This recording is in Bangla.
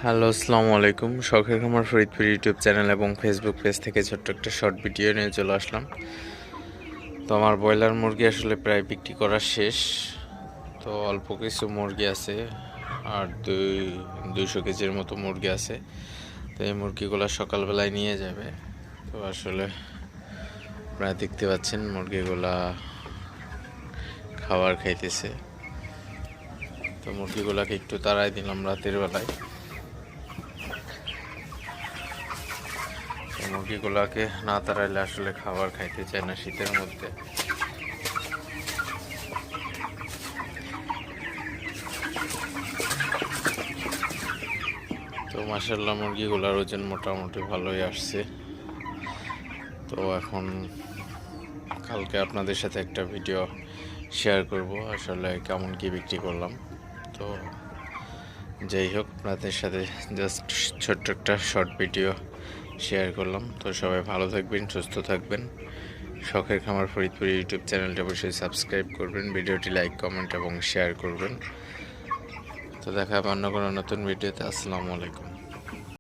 হ্যালো, আসসালামু আলাইকুম। শখের খামার ফরিদপুর ইউটিউব চ্যানেল এবং ফেসবুক পেজ থেকে ছোট্ট একটা শর্ট ভিডিও নিয়ে চলে আসলাম। তো আমার ব্রয়লার মুরগি আসলে প্রায় বিক্রি করা শেষ। তো অল্প কিছু মুরগি আছে, আর 200 কেজির মতো মুরগি আছে। তো এই মুরগিগুলো সকালবেলায় নিয়ে যাবে। তো আসলে প্রায় দেখতে পাচ্ছেন মুরগিগুলা খাবার খাইতেছে। তো মুরগিগুলাকে একটু তাড়াই দিলাম রাতের বেলায়। মুরগিগুলাকে না তাড়াইলে আসলে খাবার খাইতে চায় না শীতের মধ্যে। তো মাশাআল্লাহ মুরগিগুলার ওজন মোটামুটি ভালোই আসছে। তো এখন কালকে আপনাদের সাথে একটা ভিডিও শেয়ার করব আসলে কেমন কি বিক্রি করলাম। তো যাই হোক, আপনাদের সাথে জাস্ট ছোট্ট একটা শর্ট ভিডিও শেয়ার করলাম। তো সবাই ভালো থাকবেন, সুস্থ থাকবেন। শখের খামার ফরিদপুর ইউটিউব চ্যানেলটি অবশ্যই সাবস্ক্রাইব করবেন, ভিডিওটি লাইক, কমেন্ট এবং শেয়ার করবেন। তো দেখা হবে অন্য কোনো নতুন ভিডিওতে। আসসালামু আলাইকুম।